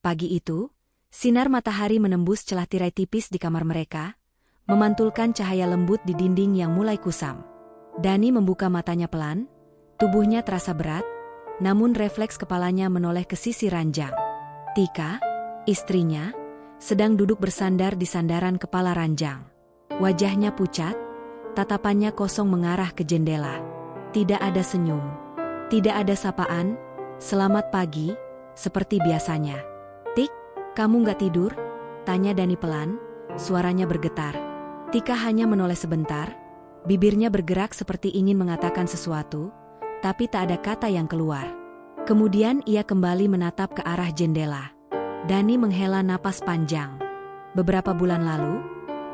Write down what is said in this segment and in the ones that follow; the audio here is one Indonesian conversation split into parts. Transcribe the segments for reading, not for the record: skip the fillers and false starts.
Pagi itu, sinar matahari menembus celah tirai tipis di kamar mereka, memantulkan cahaya lembut di dinding yang mulai kusam. Dani membuka matanya pelan, tubuhnya terasa berat, namun refleks kepalanya menoleh ke sisi ranjang. Tika, istrinya, sedang duduk bersandar di sandaran kepala ranjang. Wajahnya pucat, tatapannya kosong mengarah ke jendela. Tidak ada senyum, tidak ada sapaan, "Selamat pagi," seperti biasanya. "Tik, kamu nggak tidur?" tanya Dani pelan, suaranya bergetar. Tika hanya menoleh sebentar, bibirnya bergerak seperti ingin mengatakan sesuatu, tapi tak ada kata yang keluar. Kemudian ia kembali menatap ke arah jendela. Dani menghela napas panjang. Beberapa bulan lalu,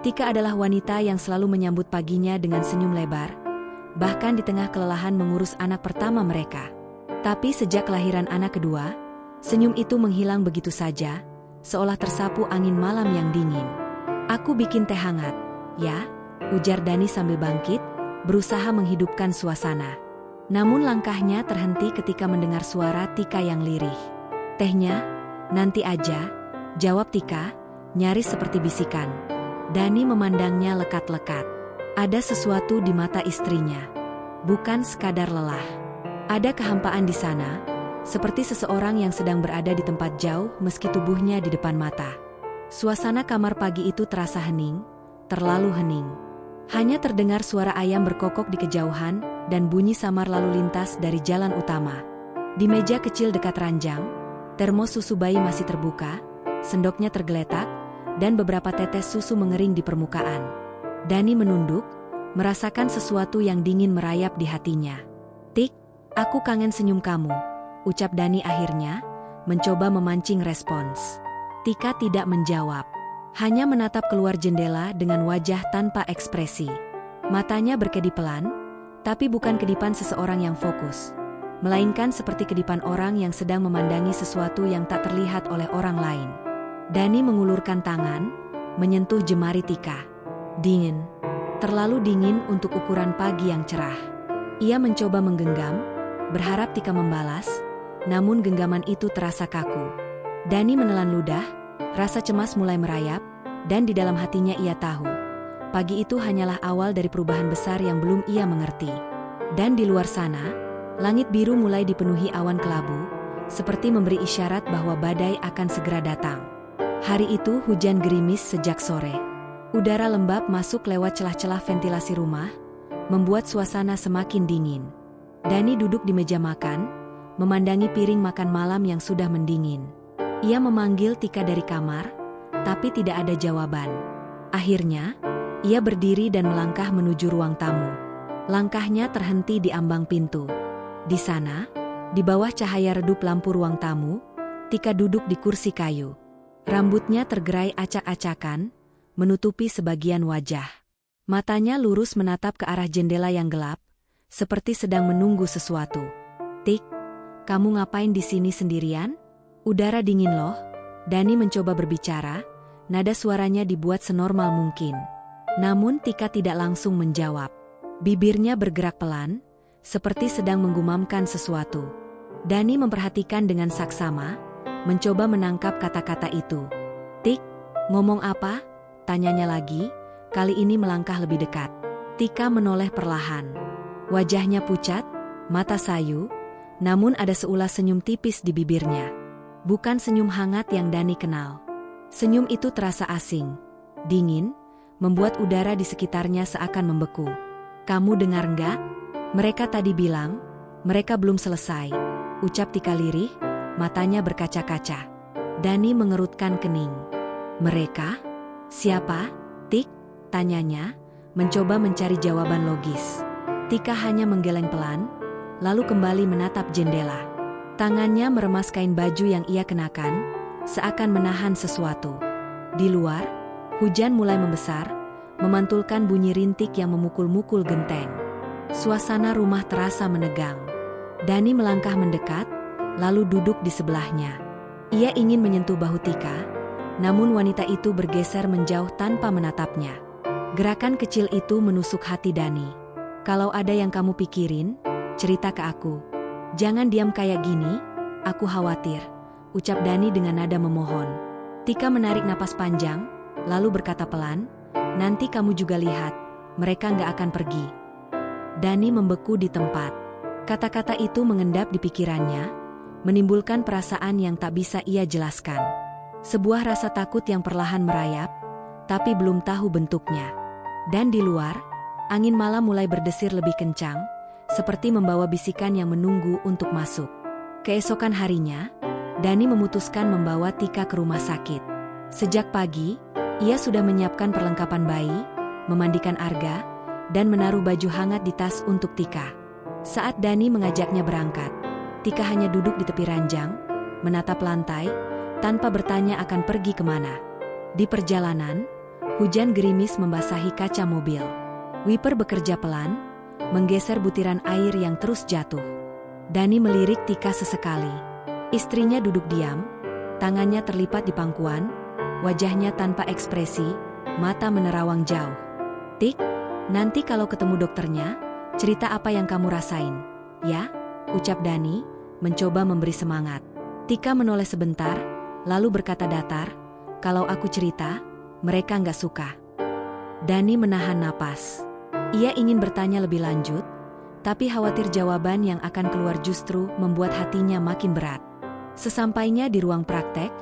Tika adalah wanita yang selalu menyambut paginya dengan senyum lebar, bahkan di tengah kelelahan mengurus anak pertama mereka. Tapi sejak kelahiran anak kedua, senyum itu menghilang begitu saja, seolah tersapu angin malam yang dingin. "Aku bikin teh hangat, ya," ujar Dani sambil bangkit, berusaha menghidupkan suasana. Namun langkahnya terhenti ketika mendengar suara Tika yang lirih. "Tehnya, nanti aja," jawab Tika, nyaris seperti bisikan. Dani memandangnya lekat-lekat. Ada sesuatu di mata istrinya. Bukan sekadar lelah. Ada kehampaan di sana, seperti seseorang yang sedang berada di tempat jauh meski tubuhnya di depan mata. Suasana kamar pagi itu terasa hening, terlalu hening. Hanya terdengar suara ayam berkokok di kejauhan dan bunyi samar lalu lintas dari jalan utama. Di meja kecil dekat ranjang, termos susu bayi masih terbuka, sendoknya tergeletak, dan beberapa tetes susu mengering di permukaan. Dani menunduk, merasakan sesuatu yang dingin merayap di hatinya. "Tik, aku kangen senyum kamu," ucap Dani akhirnya, mencoba memancing respons. Tika tidak menjawab, hanya menatap keluar jendela dengan wajah tanpa ekspresi. Matanya berkedip pelan, tapi bukan kedipan seseorang yang fokus, melainkan seperti kedipan orang yang sedang memandangi sesuatu yang tak terlihat oleh orang lain. Dani mengulurkan tangan, menyentuh jemari Tika. Dingin. Terlalu dingin untuk ukuran pagi yang cerah. Ia mencoba menggenggam, berharap Tika membalas, namun genggaman itu terasa kaku. Dani menelan ludah, rasa cemas mulai merayap, dan di dalam hatinya ia tahu, pagi itu hanyalah awal dari perubahan besar yang belum ia mengerti. Dan di luar sana, langit biru mulai dipenuhi awan kelabu, seperti memberi isyarat bahwa badai akan segera datang. Hari itu hujan gerimis sejak sore. Udara lembab masuk lewat celah-celah ventilasi rumah, membuat suasana semakin dingin. Dani duduk di meja makan, memandangi piring makan malam yang sudah mendingin. Ia memanggil Tika dari kamar, tapi tidak ada jawaban. Akhirnya, ia berdiri dan melangkah menuju ruang tamu. Langkahnya terhenti di ambang pintu. Di sana, di bawah cahaya redup lampu ruang tamu, Tika duduk di kursi kayu. Rambutnya tergerai acak-acakan, menutupi sebagian wajah. Matanya lurus menatap ke arah jendela yang gelap, seperti sedang menunggu sesuatu. "Tik, kamu ngapain di sini sendirian? Udara dingin loh." Dani mencoba berbicara, nada suaranya dibuat senormal mungkin. Namun Tika tidak langsung menjawab. Bibirnya bergerak pelan, seperti sedang menggumamkan sesuatu. Dani memperhatikan dengan saksama, mencoba menangkap kata-kata itu. "Tik, ngomong apa?" tanyanya lagi, kali ini melangkah lebih dekat. Tika menoleh perlahan. Wajahnya pucat, mata sayu, namun ada seulas senyum tipis di bibirnya. Bukan senyum hangat yang Dani kenal. Senyum itu terasa asing, dingin, membuat udara di sekitarnya seakan membeku. "Kamu dengar nggak? Mereka tadi bilang, mereka belum selesai," ucap Tika lirih, matanya berkaca-kaca. Dani mengerutkan kening. "Mereka? Siapa, Tik?" tanyanya, mencoba mencari jawaban logis. Tika hanya menggeleng pelan, lalu kembali menatap jendela. Tangannya meremas kain baju yang ia kenakan, seakan menahan sesuatu. Di luar, hujan mulai membesar, memantulkan bunyi rintik yang memukul-mukul genteng. Suasana rumah terasa menegang. Dani melangkah mendekat, lalu duduk di sebelahnya. Ia ingin menyentuh bahu Tika, namun wanita itu bergeser menjauh tanpa menatapnya. Gerakan kecil itu menusuk hati Dani. "Kalau ada yang kamu pikirin, cerita ke aku. Jangan diam kayak gini, aku khawatir," ucap Dani dengan nada memohon. Tika menarik napas panjang, lalu berkata pelan, nanti kamu juga lihat, mereka nggak akan pergi. Dani membeku di tempat. Kata-kata itu mengendap di pikirannya, menimbulkan perasaan yang tak bisa ia jelaskan. Sebuah rasa takut yang perlahan merayap, tapi belum tahu bentuknya. Dan di luar, angin malam mulai berdesir lebih kencang, seperti membawa bisikan yang menunggu untuk masuk. Keesokan harinya, Dani memutuskan membawa Tika ke rumah sakit. Sejak pagi, ia sudah menyiapkan perlengkapan bayi, memandikan Arga, dan menaruh baju hangat di tas untuk Tika. Saat Dani mengajaknya berangkat, Tika hanya duduk di tepi ranjang, menatap lantai, tanpa bertanya akan pergi kemana. Di perjalanan, hujan gerimis membasahi kaca mobil. Wiper bekerja pelan, menggeser butiran air yang terus jatuh. Dani melirik Tika sesekali. Istrinya duduk diam, tangannya terlipat di pangkuan, wajahnya tanpa ekspresi, mata menerawang jauh. Tik, nanti kalau ketemu dokternya, cerita apa yang kamu rasain, ya? Ucap Dani, mencoba memberi semangat. Tika menoleh sebentar, lalu berkata datar, kalau aku cerita, mereka nggak suka. Dani menahan napas. Ia ingin bertanya lebih lanjut, tapi khawatir jawaban yang akan keluar justru membuat hatinya makin berat. Sesampainya di ruang praktek,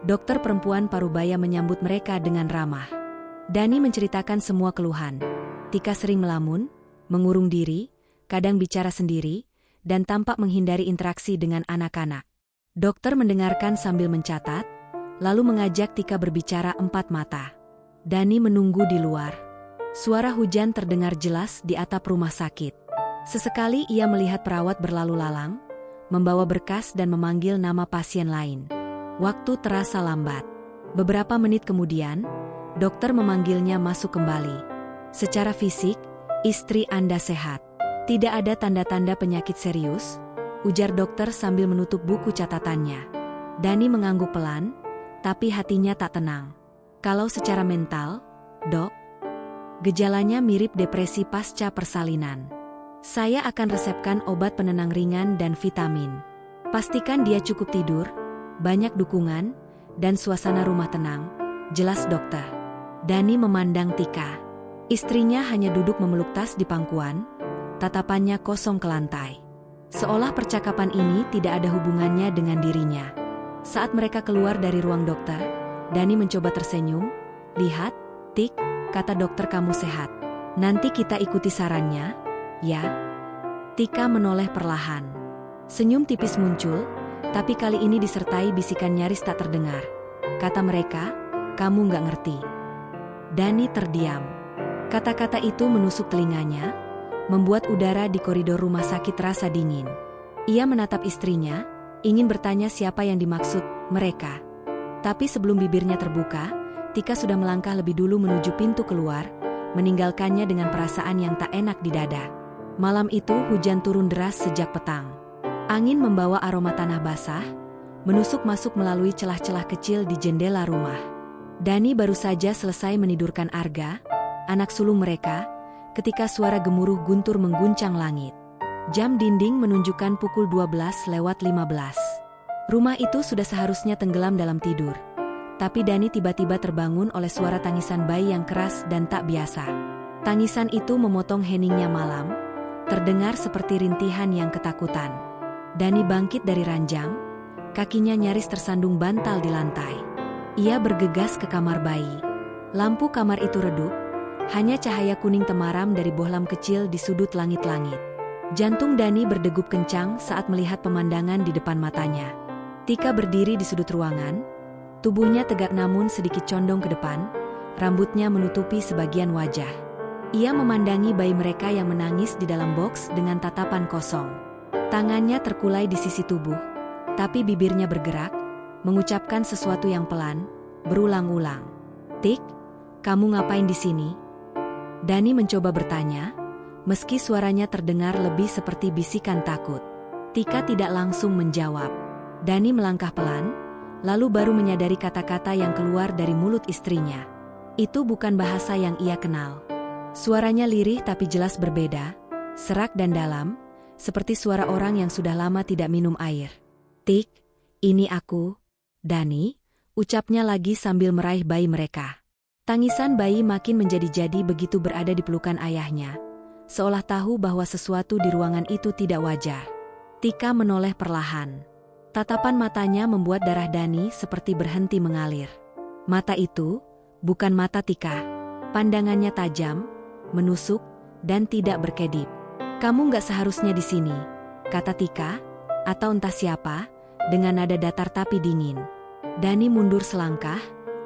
dokter perempuan parubaya menyambut mereka dengan ramah. Dani menceritakan semua keluhan. Tika sering melamun, mengurung diri, kadang bicara sendiri, dan tampak menghindari interaksi dengan anak-anak. Dokter mendengarkan sambil mencatat, lalu mengajak Tika berbicara empat mata. Dani menunggu di luar. Suara hujan terdengar jelas di atap rumah sakit. Sesekali ia melihat perawat berlalu lalang, membawa berkas dan memanggil nama pasien lain. Waktu terasa lambat. Beberapa menit kemudian, dokter memanggilnya masuk kembali. Secara fisik, istri Anda sehat. Tidak ada tanda-tanda penyakit serius, ujar dokter sambil menutup buku catatannya. Dani mengangguk pelan, tapi hatinya tak tenang. Kalau secara mental, Dok, gejalanya mirip depresi pasca persalinan. Saya akan resepkan obat penenang ringan dan vitamin. Pastikan dia cukup tidur, banyak dukungan, dan suasana rumah tenang, jelas dokter. Dani memandang Tika. Istrinya hanya duduk memeluk tas di pangkuan, tatapannya kosong ke lantai. Seolah percakapan ini tidak ada hubungannya dengan dirinya. Saat mereka keluar dari ruang dokter, Dani mencoba tersenyum. Lihat, Tik, kata dokter kamu sehat. Nanti kita ikuti sarannya, ya? Tika menoleh perlahan. Senyum tipis muncul, tapi kali ini disertai bisikan nyaris tak terdengar. Kata mereka, kamu nggak ngerti. Dani terdiam. Kata-kata itu menusuk telinganya, membuat udara di koridor rumah sakit terasa dingin. Ia menatap istrinya, ingin bertanya siapa yang dimaksud mereka. Tapi sebelum bibirnya terbuka, Tika sudah melangkah lebih dulu menuju pintu keluar, meninggalkannya dengan perasaan yang tak enak di dada. Malam itu hujan turun deras sejak petang. Angin membawa aroma tanah basah, menusuk masuk melalui celah-celah kecil di jendela rumah. Dani baru saja selesai menidurkan Arga, anak sulung mereka, ketika suara gemuruh guntur mengguncang langit. Jam dinding menunjukkan pukul 12:15. Rumah itu sudah seharusnya tenggelam dalam tidur. Tapi Dani tiba-tiba terbangun oleh suara tangisan bayi yang keras dan tak biasa. Tangisan itu memotong heningnya malam, terdengar seperti rintihan yang ketakutan. Dani bangkit dari ranjang, kakinya nyaris tersandung bantal di lantai. Ia bergegas ke kamar bayi. Lampu kamar itu redup, hanya cahaya kuning temaram dari bohlam kecil di sudut langit-langit. Jantung Dani berdegup kencang saat melihat pemandangan di depan matanya. Tika berdiri di sudut ruangan, tubuhnya tegak namun sedikit condong ke depan, rambutnya menutupi sebagian wajah. Ia memandangi bayi mereka yang menangis di dalam boks dengan tatapan kosong. Tangannya terkulai di sisi tubuh, tapi bibirnya bergerak, mengucapkan sesuatu yang pelan, berulang-ulang. Tik, kamu ngapain di sini? Dani mencoba bertanya, meski suaranya terdengar lebih seperti bisikan takut. Tika tidak langsung menjawab. Dani melangkah pelan, lalu baru menyadari kata-kata yang keluar dari mulut istrinya. Itu bukan bahasa yang ia kenal. Suaranya lirih tapi jelas berbeda, serak dan dalam, seperti suara orang yang sudah lama tidak minum air. Tik, ini aku, Dani, ucapnya lagi sambil meraih bayi mereka. Tangisan bayi makin menjadi-jadi begitu berada di pelukan ayahnya, seolah tahu bahwa sesuatu di ruangan itu tidak wajar. Tika menoleh perlahan. Tatapan matanya membuat darah Dani seperti berhenti mengalir. Mata itu bukan mata Tika. Pandangannya tajam, menusuk, dan tidak berkedip. "Kamu nggak seharusnya di sini," kata Tika, atau entah siapa, dengan nada datar tapi dingin. Dani mundur selangkah,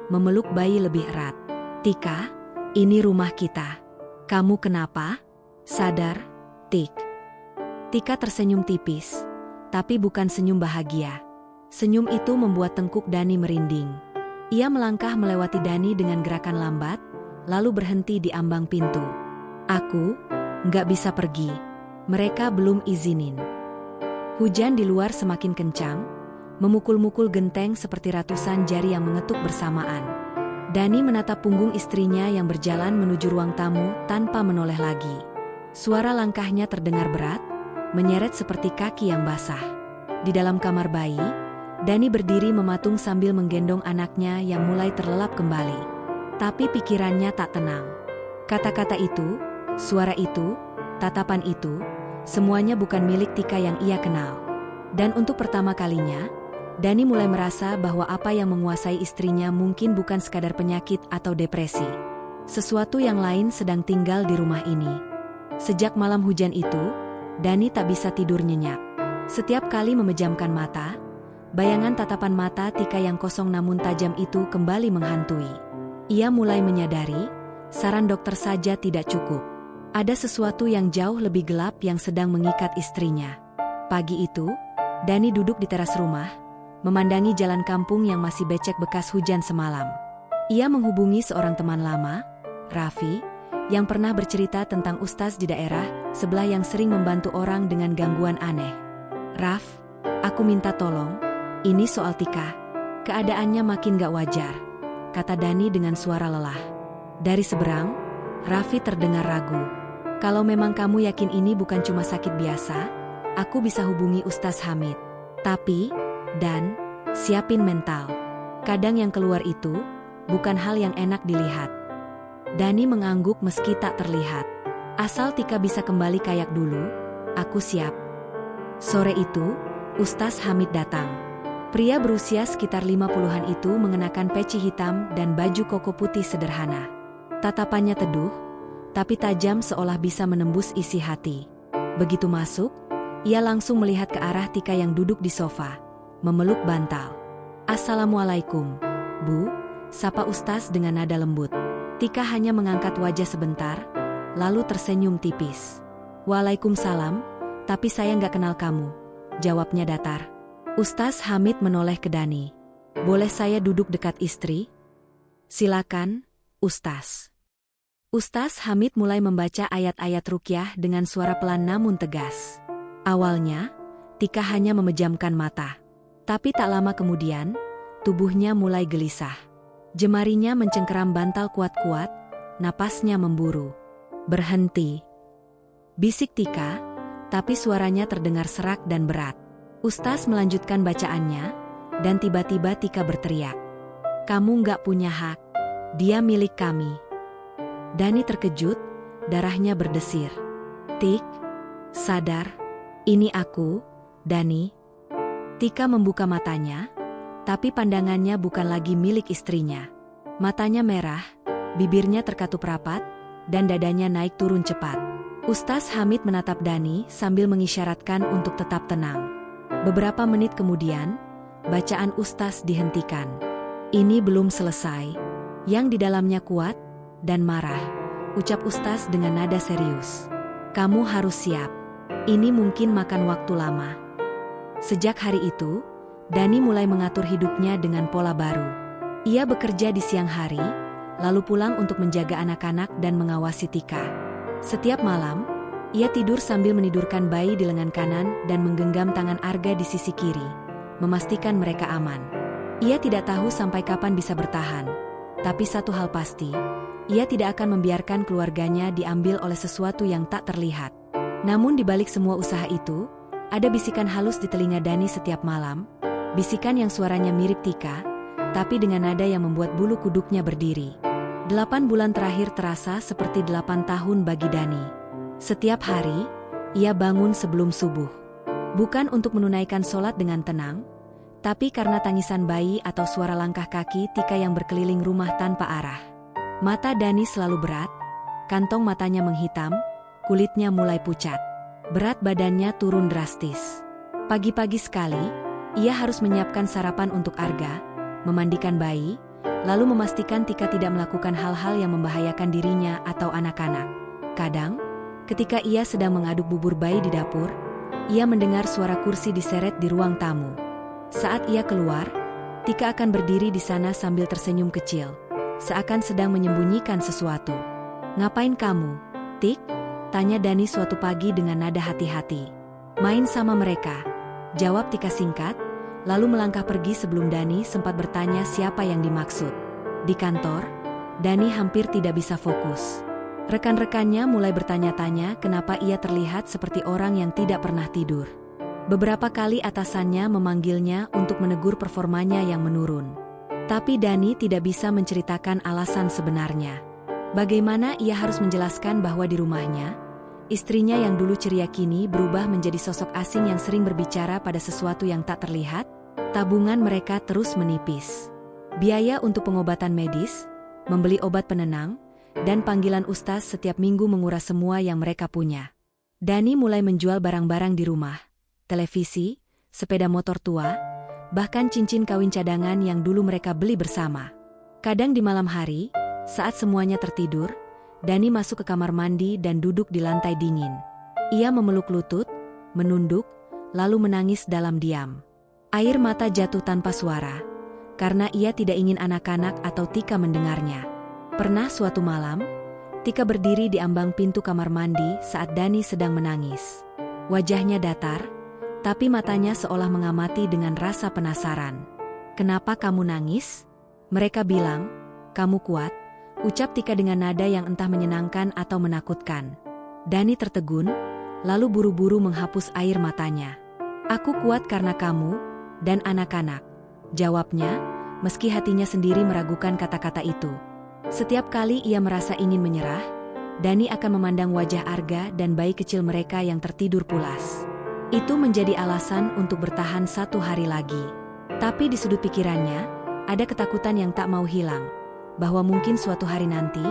memeluk bayi lebih erat. "Tika, ini rumah kita. Kamu kenapa? Sadar, Tik." Tika tersenyum tipis, tapi bukan senyum bahagia. Senyum itu membuat tengkuk Dani merinding. Ia melangkah melewati Dani dengan gerakan lambat, lalu berhenti di ambang pintu. "Aku nggak bisa pergi. Mereka belum izinin." Hujan di luar semakin kencang, memukul-mukul genteng seperti ratusan jari yang mengetuk bersamaan. Dani menatap punggung istrinya yang berjalan menuju ruang tamu tanpa menoleh lagi. Suara langkahnya terdengar berat, menyeret seperti kaki yang basah. Di dalam kamar bayi, Dani berdiri mematung sambil menggendong anaknya yang mulai terlelap kembali. Tapi pikirannya tak tenang. Kata-kata itu, suara itu, tatapan itu, semuanya bukan milik Tika yang ia kenal. Dan untuk pertama kalinya, Dani mulai merasa bahwa apa yang menguasai istrinya mungkin bukan sekadar penyakit atau depresi. Sesuatu yang lain sedang tinggal di rumah ini. Sejak malam hujan itu, Dani tak bisa tidur nyenyak. Setiap kali memejamkan mata, bayangan tatapan mata Tika yang kosong namun tajam itu kembali menghantui. Ia mulai menyadari, saran dokter saja tidak cukup. Ada sesuatu yang jauh lebih gelap yang sedang mengikat istrinya. Pagi itu, Dani duduk di teras rumah, memandangi jalan kampung yang masih becek bekas hujan semalam. Ia menghubungi seorang teman lama, Raffi, yang pernah bercerita tentang ustaz di daerah sebelah yang sering membantu orang dengan gangguan aneh. "Raf, aku minta tolong, ini soal Tika. Keadaannya makin gak wajar," kata Dani dengan suara lelah. Dari seberang, Raffi terdengar ragu. "Kalau memang kamu yakin ini bukan cuma sakit biasa, aku bisa hubungi Ustaz Hamid. Tapi, Dan, siapin mental. Kadang yang keluar itu bukan hal yang enak dilihat." Dani mengangguk meski tak terlihat. "Asal Tika bisa kembali kayak dulu, aku siap." Sore itu, Ustaz Hamid datang. Pria berusia sekitar 50-an itu mengenakan peci hitam dan baju koko putih sederhana. Tatapannya teduh, tapi tajam seolah bisa menembus isi hati. Begitu masuk, ia langsung melihat ke arah Tika yang duduk di sofa, memeluk bantal. "Assalamualaikum, Bu," sapa Ustaz dengan nada lembut. Tika hanya mengangkat wajah sebentar, lalu tersenyum tipis. "Waalaikumsalam, tapi saya nggak kenal kamu," jawabnya datar. Ustaz Hamid menoleh ke Dani. "Boleh saya duduk dekat istri?" "Silakan, Ustaz." Ustaz Hamid mulai membaca ayat-ayat ruqyah dengan suara pelan namun tegas. Awalnya, Tika hanya memejamkan mata. Tapi tak lama kemudian, tubuhnya mulai gelisah. Jemarinya mencengkeram bantal kuat-kuat, napasnya memburu. "Berhenti," bisik Tika, tapi suaranya terdengar serak dan berat. Ustaz melanjutkan bacaannya, dan tiba-tiba Tika berteriak. "Kamu nggak punya hak. Dia milik kami." Dani terkejut, darahnya berdesir. "Tik, sadar. Ini aku, Dani." Tika membuka matanya, tapi pandangannya bukan lagi milik istrinya. Matanya merah, bibirnya terkatup rapat, dan dadanya naik turun cepat. Ustaz Hamid menatap Dani sambil mengisyaratkan untuk tetap tenang. Beberapa menit kemudian, bacaan Ustaz dihentikan. "Ini belum selesai. Yang di dalamnya kuat dan marah," ucap Ustaz dengan nada serius. "Kamu harus siap. Ini mungkin makan waktu lama." Sejak hari itu, Dani mulai mengatur hidupnya dengan pola baru. Ia bekerja di siang hari, lalu pulang untuk menjaga anak-anak dan mengawasi Tika. Setiap malam, ia tidur sambil menidurkan bayi di lengan kanan dan menggenggam tangan Arga di sisi kiri, memastikan mereka aman. Ia tidak tahu sampai kapan bisa bertahan, tapi satu hal pasti, ia tidak akan membiarkan keluarganya diambil oleh sesuatu yang tak terlihat. Namun di balik semua usaha itu, ada bisikan halus di telinga Dani setiap malam, Bisikan yang suaranya mirip Tika, tapi dengan nada yang membuat bulu kuduknya berdiri. 8 bulan terakhir terasa seperti 8 tahun bagi Dani. Setiap hari, ia bangun sebelum subuh. Bukan untuk menunaikan sholat dengan tenang, tapi karena tangisan bayi atau suara langkah kaki Tika yang berkeliling rumah tanpa arah. Mata Dani selalu berat, kantong matanya menghitam, kulitnya mulai pucat. Berat badannya turun drastis. Pagi-pagi sekali, ia harus menyiapkan sarapan untuk Arga, memandikan bayi, lalu memastikan Tika tidak melakukan hal-hal yang membahayakan dirinya atau anak-anak. Kadang, ketika ia sedang mengaduk bubur bayi di dapur, ia mendengar suara kursi diseret di ruang tamu. Saat ia keluar, Tika akan berdiri di sana sambil tersenyum kecil, seakan sedang menyembunyikan sesuatu. "Ngapain kamu, Tik?" tanya Dani suatu pagi dengan nada hati-hati. "Main sama mereka," jawab Tika singkat, lalu melangkah pergi sebelum Dani sempat bertanya siapa yang dimaksud. Di kantor, Dani hampir tidak bisa fokus. Rekan-rekannya mulai bertanya-tanya kenapa ia terlihat seperti orang yang tidak pernah tidur. Beberapa kali atasannya memanggilnya untuk menegur performanya yang menurun. Tapi Dani tidak bisa menceritakan alasan sebenarnya. Bagaimana ia harus menjelaskan bahwa di rumahnya, istrinya yang dulu ceria kini berubah menjadi sosok asing yang sering berbicara pada sesuatu yang tak terlihat? Tabungan mereka terus menipis. Biaya untuk pengobatan medis, membeli obat penenang, dan panggilan ustaz setiap minggu menguras semua yang mereka punya. Dani mulai menjual barang-barang di rumah, televisi, sepeda motor tua, bahkan cincin kawin cadangan yang dulu mereka beli bersama. Kadang di malam hari, saat semuanya tertidur, Dani masuk ke kamar mandi dan duduk di lantai dingin. Ia memeluk lutut, menunduk, lalu menangis dalam diam. Air mata jatuh tanpa suara, karena ia tidak ingin anak-anak atau Tika mendengarnya. Pernah suatu malam, Tika berdiri di ambang pintu kamar mandi saat Dani sedang menangis. Wajahnya datar, tapi matanya seolah mengamati dengan rasa penasaran. "Kenapa kamu nangis?" Mereka bilang, "Kamu kuat," ucap Tika dengan nada yang entah menyenangkan atau menakutkan. Dani tertegun, lalu buru-buru menghapus air matanya. "Aku kuat karena kamu dan anak-anak," jawabnya, meski hatinya sendiri meragukan kata-kata itu. Setiap kali ia merasa ingin menyerah, Dani akan memandang wajah Arga dan bayi kecil mereka yang tertidur pulas. Itu menjadi alasan untuk bertahan 1 hari lagi. Tapi di sudut pikirannya, ada ketakutan yang tak mau hilang, bahwa mungkin suatu hari nanti,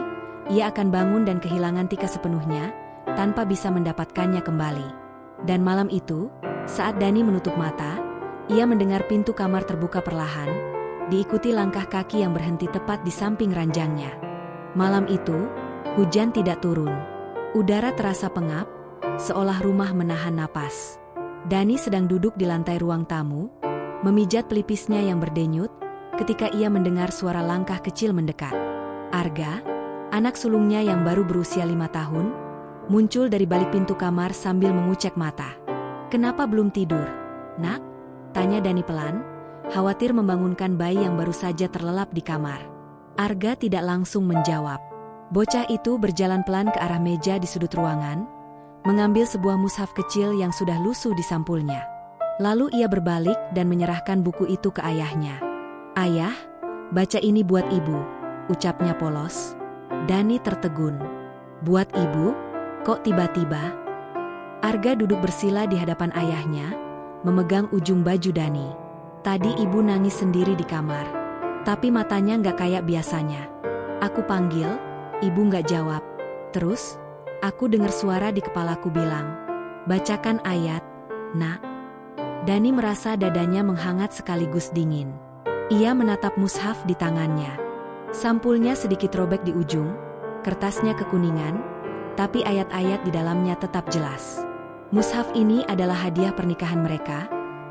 ia akan bangun dan kehilangan Tika sepenuhnya, tanpa bisa mendapatkannya kembali. Dan malam itu, saat Dani menutup mata, ia mendengar pintu kamar terbuka perlahan, diikuti langkah kaki yang berhenti tepat di samping ranjangnya. Malam itu, hujan tidak turun. Udara terasa pengap, seolah rumah menahan napas. Dani sedang duduk di lantai ruang tamu, memijat pelipisnya yang berdenyut, ketika ia mendengar suara langkah kecil mendekat. Arga, anak sulungnya yang baru berusia 5 tahun, muncul dari balik pintu kamar sambil mengucek mata. "Kenapa belum tidur, Nak?" tanya Dani pelan, khawatir membangunkan bayi yang baru saja terlelap di kamar. Arga tidak langsung menjawab. Bocah itu berjalan pelan ke arah meja di sudut ruangan, mengambil sebuah mushaf kecil yang sudah lusuh di sampulnya. Lalu ia berbalik dan menyerahkan buku itu ke ayahnya. "Ayah, baca ini buat ibu," ucapnya polos. Dani tertegun. "Buat ibu? Kok tiba-tiba?" Arga duduk bersila di hadapan ayahnya, memegang ujung baju Dani. "Tadi ibu nangis sendiri di kamar, tapi matanya nggak kayak biasanya. Aku panggil, ibu nggak jawab. Terus, aku dengar suara di kepalaku bilang, 'Bacakan ayat, Nak.'" Dani merasa dadanya menghangat sekaligus dingin. Ia menatap mushaf di tangannya. Sampulnya sedikit robek di ujung, kertasnya kekuningan, tapi ayat-ayat di dalamnya tetap jelas. Mushaf ini adalah hadiah pernikahan mereka,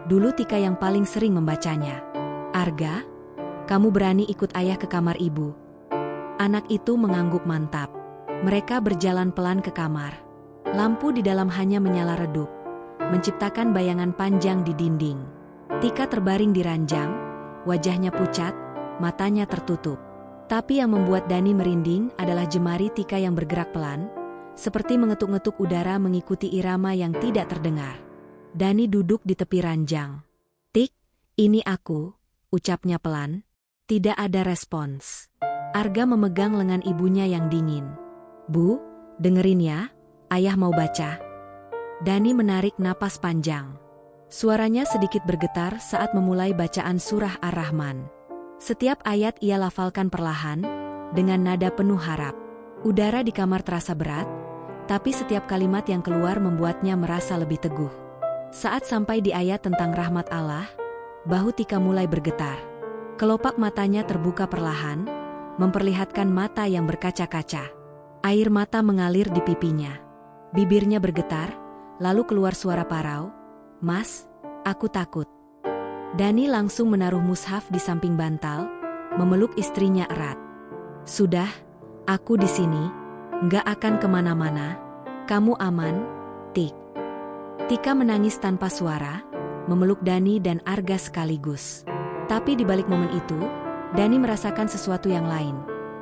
dulu Tika yang paling sering membacanya. "Arga, kamu berani ikut ayah ke kamar ibu?" Anak itu mengangguk mantap. Mereka berjalan pelan ke kamar. Lampu di dalam hanya menyala redup, menciptakan bayangan panjang di dinding. Tika terbaring di ranjang, wajahnya pucat, matanya tertutup. Tapi yang membuat Dani merinding adalah jemari Tika yang bergerak pelan, seperti mengetuk-ngetuk udara mengikuti irama yang tidak terdengar. Dani duduk di tepi ranjang. "Tik, Ini aku, ucapnya pelan. Tidak ada respons. Arga memegang lengan ibunya yang dingin. Bu, dengerin ya, ayah mau baca. Dani menarik napas panjang. Suaranya sedikit bergetar saat memulai bacaan surah Ar-Rahman. Setiap ayat ia lafalkan perlahan, dengan nada penuh harap. Udara di kamar terasa berat, tapi setiap kalimat yang keluar membuatnya merasa lebih teguh. Saat sampai di ayat tentang rahmat Allah, bahu Tika mulai bergetar. Kelopak matanya terbuka perlahan, memperlihatkan mata yang berkaca-kaca. Air mata mengalir di pipinya. Bibirnya bergetar, lalu keluar suara parau, "Mas, aku takut." Dani langsung menaruh mushaf di samping bantal, memeluk istrinya erat. "Sudah, aku di sini, nggak akan kemana-mana. Kamu aman, Tik." Tika menangis tanpa suara, memeluk Dani dan Arga sekaligus. Tapi di balik momen itu, Dani merasakan sesuatu yang lain.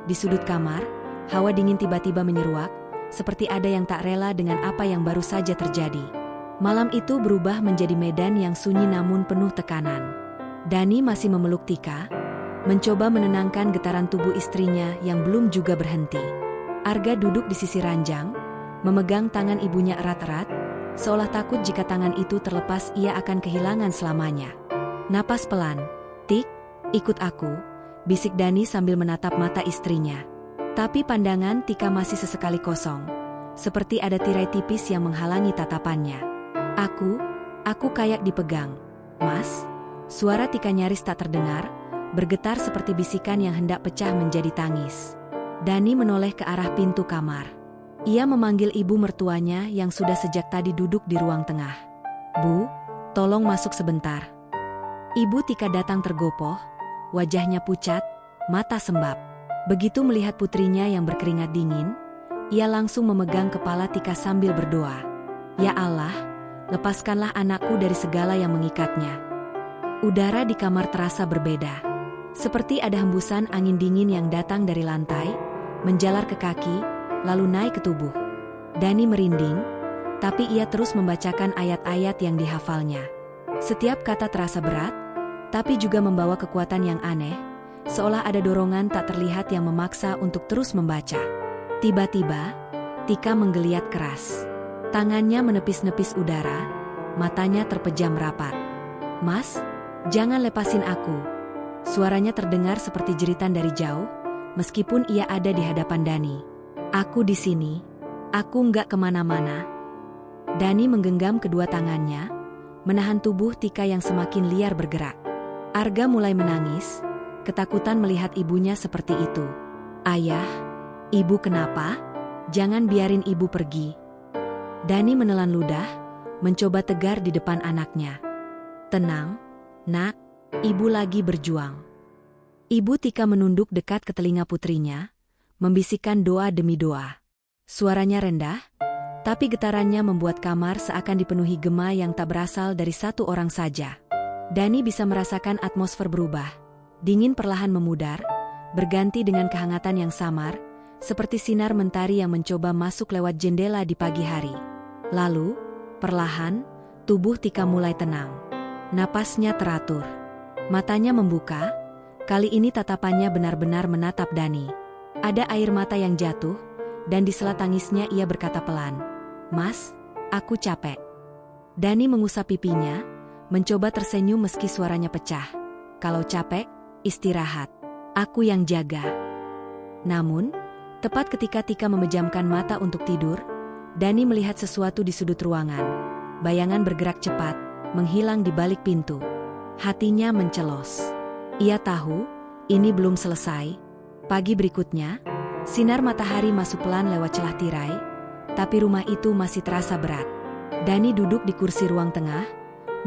Di sudut kamar, hawa dingin tiba-tiba menyeruak, seperti ada yang tak rela dengan apa yang baru saja terjadi. Malam itu berubah menjadi medan yang sunyi namun penuh tekanan. Dani masih memeluk Tika, mencoba menenangkan getaran tubuh istrinya yang belum juga berhenti. Arga duduk di sisi ranjang, memegang tangan ibunya erat-erat, seolah takut jika tangan itu terlepas ia akan kehilangan selamanya. Napas pelan, "Tik, ikut aku," bisik Dani sambil menatap mata istrinya. Tapi pandangan Tika masih sesekali kosong, seperti ada tirai tipis yang menghalangi tatapannya. Aku kayak dipegang." "Mas?" Suara Tika nyaris tak terdengar, bergetar seperti bisikan yang hendak pecah menjadi tangis. Dani menoleh ke arah pintu kamar. Ia memanggil ibu mertuanya yang sudah sejak tadi duduk di ruang tengah. "Bu, tolong masuk sebentar." Ibu Tika datang tergopoh, wajahnya pucat, mata sembab. Begitu melihat putrinya yang berkeringat dingin, ia langsung memegang kepala Tika sambil berdoa. "Ya Allah, lepaskanlah anakku dari segala yang mengikatnya." Udara di kamar terasa berbeda. Seperti ada hembusan angin dingin yang datang dari lantai, menjalar ke kaki, lalu naik ke tubuh. Dani merinding, tapi ia terus membacakan ayat-ayat yang dihafalnya. Setiap kata terasa berat, tapi juga membawa kekuatan yang aneh, seolah ada dorongan tak terlihat yang memaksa untuk terus membaca. Tiba-tiba, Tika menggeliat keras. Tangannya menepis-nepis udara, matanya terpejam rapat. "Mas, jangan lepasin aku." Suaranya terdengar seperti jeritan dari jauh, meskipun ia ada di hadapan Dani. "Aku di sini. Aku nggak kemana-mana." Dani menggenggam kedua tangannya, menahan tubuh Tika yang semakin liar bergerak. Arga mulai menangis, ketakutan melihat ibunya seperti itu. "Ayah, ibu kenapa? Jangan biarin ibu pergi." Dani menelan ludah, mencoba tegar di depan anaknya. "Tenang, Nak, ibu lagi berjuang." Ibu Tika menunduk dekat ke telinga putrinya, membisikkan doa demi doa. Suaranya rendah, tapi getarannya membuat kamar seakan dipenuhi gema yang tak berasal dari satu orang saja. Dani bisa merasakan atmosfer berubah. Dingin perlahan memudar, berganti dengan kehangatan yang samar, seperti sinar mentari yang mencoba masuk lewat jendela di pagi hari. Lalu, perlahan, tubuh Tika mulai tenang. Napasnya teratur. Matanya membuka, kali ini tatapannya benar-benar menatap Dani. Ada air mata yang jatuh, dan di sela tangisnya ia berkata pelan, "Mas, aku capek." Dani mengusap pipinya, mencoba tersenyum meski suaranya pecah. "Kalau capek, istirahat. Aku yang jaga." Namun, tepat ketika Tika memejamkan mata untuk tidur, Dani melihat sesuatu di sudut ruangan. Bayangan bergerak cepat, menghilang di balik pintu. Hatinya mencelos. Ia tahu, ini belum selesai. Pagi berikutnya, sinar matahari masuk pelan lewat celah tirai, tapi rumah itu masih terasa berat. Dani duduk di kursi ruang tengah,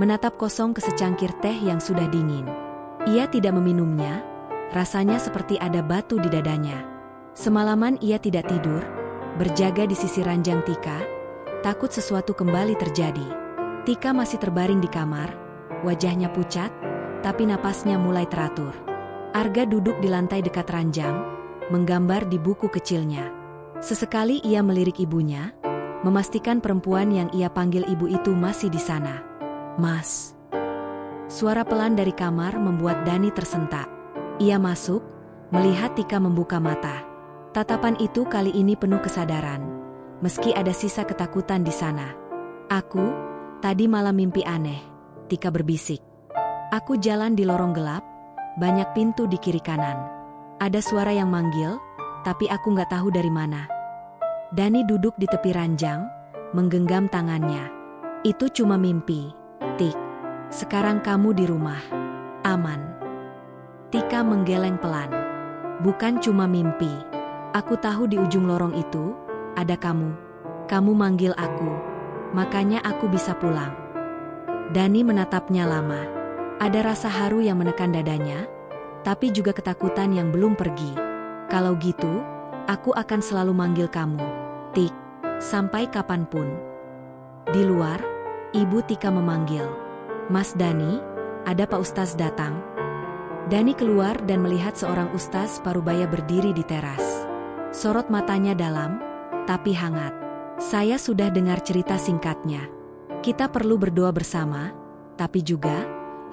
menatap kosong ke secangkir teh yang sudah dingin. Ia tidak meminumnya, rasanya seperti ada batu di dadanya. Semalaman ia tidak tidur, berjaga di sisi ranjang Tika, takut sesuatu kembali terjadi. Tika masih terbaring di kamar, wajahnya pucat, tapi napasnya mulai teratur. Arga duduk di lantai dekat ranjang, menggambar di buku kecilnya. Sesekali ia melirik ibunya, memastikan perempuan yang ia panggil ibu itu masih di sana. "Mas." Suara pelan dari kamar membuat Dani tersentak. Ia masuk, melihat Tika membuka mata. Tatapan itu kali ini penuh kesadaran, meski ada sisa ketakutan di sana. Aku, tadi malam mimpi aneh, Tika berbisik. Aku jalan di lorong gelap, banyak pintu di kiri kanan. Ada suara yang manggil, tapi aku nggak tahu dari mana. Dani duduk di tepi ranjang, menggenggam tangannya. Itu cuma mimpi, Tik. Sekarang kamu di rumah. Aman. Tika menggeleng pelan. Bukan cuma mimpi. Aku tahu di ujung lorong itu, ada kamu. Kamu manggil aku. Makanya aku bisa pulang. Dani menatapnya lama. Ada rasa haru yang menekan dadanya, tapi juga ketakutan yang belum pergi. Kalau gitu, aku akan selalu manggil kamu, Tik, sampai kapanpun. Di luar, Ibu Tika memanggil. Mas Dani, ada Pak Ustaz datang. Dani keluar dan melihat seorang ustaz parubaya berdiri di teras. Sorot matanya dalam, tapi hangat. Saya sudah dengar cerita singkatnya. Kita perlu berdoa bersama, tapi juga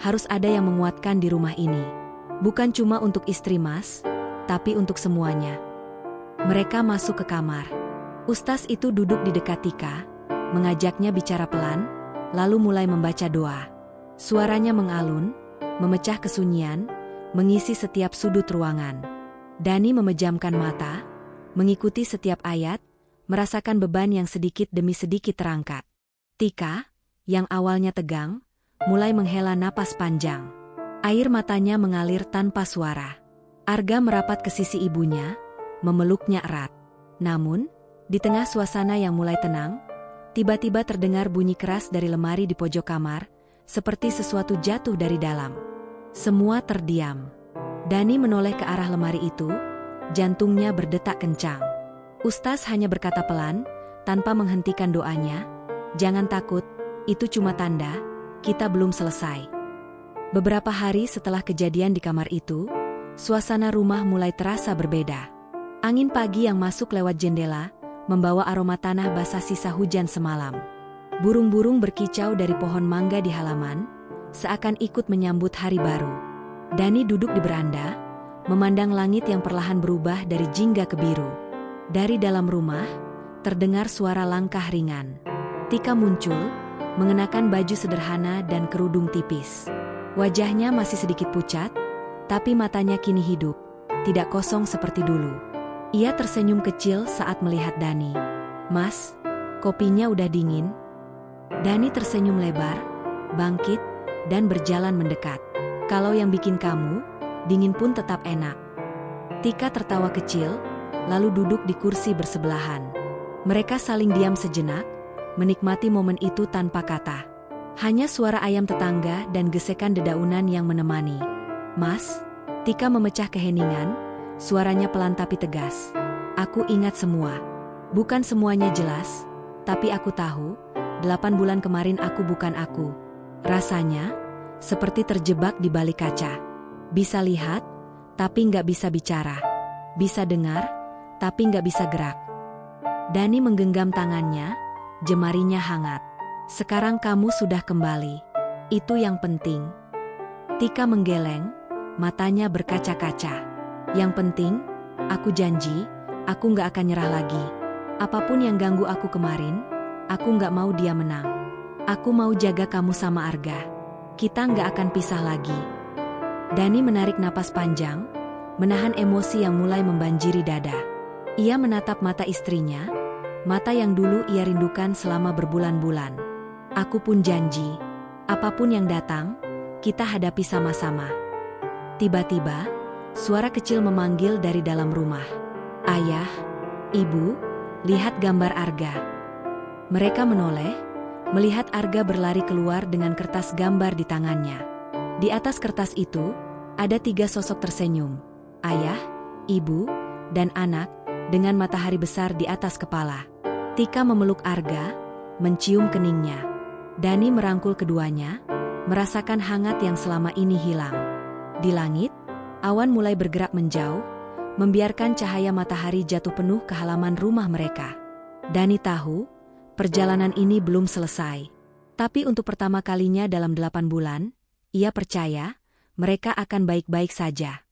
harus ada yang menguatkan di rumah ini. Bukan cuma untuk istri Mas, tapi untuk semuanya. Mereka masuk ke kamar. Ustaz itu duduk di dekat Tika, mengajaknya bicara pelan, lalu mulai membaca doa. Suaranya mengalun, memecah kesunyian, mengisi setiap sudut ruangan. Dani memejamkan mata, mengikuti setiap ayat, merasakan beban yang sedikit demi sedikit terangkat. Tika, yang awalnya tegang, mulai menghela napas panjang. Air matanya mengalir tanpa suara. Arga merapat ke sisi ibunya, memeluknya erat. Namun, di tengah suasana yang mulai tenang, tiba-tiba terdengar bunyi keras dari lemari di pojok kamar, seperti sesuatu jatuh dari dalam. Semua terdiam. Dani menoleh ke arah lemari itu, jantungnya berdetak kencang. Ustaz hanya berkata pelan, tanpa menghentikan doanya, "Jangan takut, itu cuma tanda, kita belum selesai." Beberapa hari setelah kejadian di kamar itu, suasana rumah mulai terasa berbeda. Angin pagi yang masuk lewat jendela, membawa aroma tanah basah sisa hujan semalam. Burung-burung berkicau dari pohon mangga di halaman, seakan ikut menyambut hari baru. Dani duduk di beranda, memandang langit yang perlahan berubah dari jingga ke biru. Dari dalam rumah, terdengar suara langkah ringan. Tika muncul, mengenakan baju sederhana dan kerudung tipis. Wajahnya masih sedikit pucat, tapi matanya kini hidup, tidak kosong seperti dulu. Ia tersenyum kecil saat melihat Dani. "Mas, kopinya udah dingin?" Dani tersenyum lebar, bangkit, dan berjalan mendekat. "Kalau yang bikin kamu, dingin pun tetap enak." Tika tertawa kecil, lalu duduk di kursi bersebelahan. Mereka saling diam sejenak, menikmati momen itu tanpa kata. Hanya suara ayam tetangga dan gesekan dedaunan yang menemani. "Mas," Tika memecah keheningan, suaranya pelan tapi tegas. "Aku ingat semua. Bukan semuanya jelas, tapi aku tahu, 8 bulan kemarin aku bukan aku. Rasanya seperti terjebak di balik kaca. Bisa lihat, tapi nggak bisa bicara. Bisa dengar, tapi nggak bisa gerak." Dani menggenggam tangannya, jemarinya hangat. "Sekarang kamu sudah kembali. Itu yang penting." Tika menggeleng, matanya berkaca-kaca. "Yang penting, aku janji, aku nggak akan nyerah lagi. Apapun yang ganggu aku kemarin, aku nggak mau dia menang. Aku mau jaga kamu sama Arga. Kita nggak akan pisah lagi." Dani menarik napas panjang, menahan emosi yang mulai membanjiri dada. Ia menatap mata istrinya, mata yang dulu ia rindukan selama berbulan-bulan. "Aku pun janji, apapun yang datang, kita hadapi sama-sama." Tiba-tiba, suara kecil memanggil dari dalam rumah. "Ayah, Ibu, lihat gambar Arga." Mereka menoleh, melihat Arga berlari keluar dengan kertas gambar di tangannya. Di atas kertas itu, ada 3 sosok tersenyum. Ayah, ibu, dan anak, dengan matahari besar di atas kepala. Tika memeluk Arga, mencium keningnya. Dani merangkul keduanya, merasakan hangat yang selama ini hilang. Di langit, awan mulai bergerak menjauh, membiarkan cahaya matahari jatuh penuh ke halaman rumah mereka. Dani tahu, perjalanan ini belum selesai. Tapi untuk pertama kalinya dalam 8 bulan, ia percaya mereka akan baik-baik saja.